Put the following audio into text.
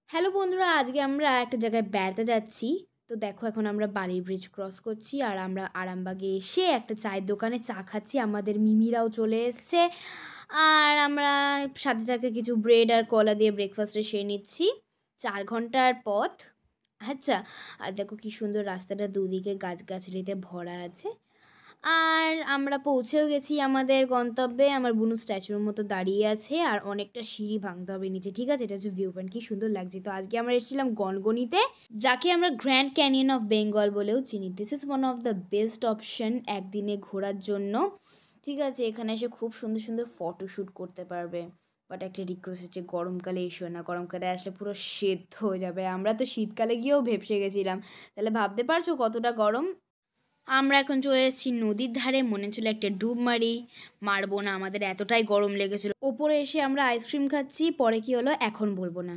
Hello বন্ধুরা, আজকে আমরা একটা জায়গায় বেড়াতে যাচ্ছি। তো দেখো, এখন আমরা বালি ব্রিজ ক্রস করছি আর আমরা আরামবাগে এসে একটা চায়ের দোকানে চা খাচ্ছি। আমাদের মিমিরাও চলে এসছে আর আমরা সাথে সাথে কিছু ব্রেড আর কলা দিয়ে ব্রেকফাস্টে সেরে নিচ্ছি। 4 ঘন্টার পথ। আচ্ছা, আর দেখো কি সুন্দর রাস্তাটা, দুদিকে গাছগাছালিতে ভরা আছে। আর আমরা পৌঁছেও গেছি আমাদের গন্তব্যে। আমার বুনু স্ট্যাচুর মতো দাঁড়িয়ে আছে আর অনেকটা সিঁড়ি ভাঙতে হবে নিচে। ঠিক আছে, এটা হচ্ছে ভিউ পয়েন্ট, কি সুন্দর লাগছে। তো আজকে আমরা এসেছিলাম গনগনিতে, যাকে আমরা গ্র্যান্ড ক্যানিয়ন অফ বেঙ্গল বলেও চিনি। This is one of the best option একদিনে ঘোরার জন্য। ঠিক আছে, এখানে এসে খুব সুন্দর সুন্দর ফটোশ্যুট করতে পারবে। বাট একটা রিকোয়েস্ট হচ্ছে, গরমকালে এসো না, গরমকালে আসলে পুরো সেদ্ধ হয়ে যাবে। আমরা তো শীতকালে গিয়েও ভেপসে গেছিলাম, তাহলে ভাবতে পারছো কতটা গরম। আমরা এখন চলে এসেছি নদীর ধারে। মনে ছিল একটা ডুব মারি, মারবো না, আমাদের এতটাই গরম লেগেছিল। ওপরে এসে আমরা আইসক্রিম খাচ্ছি। পরে কি হলো এখন বলবো না।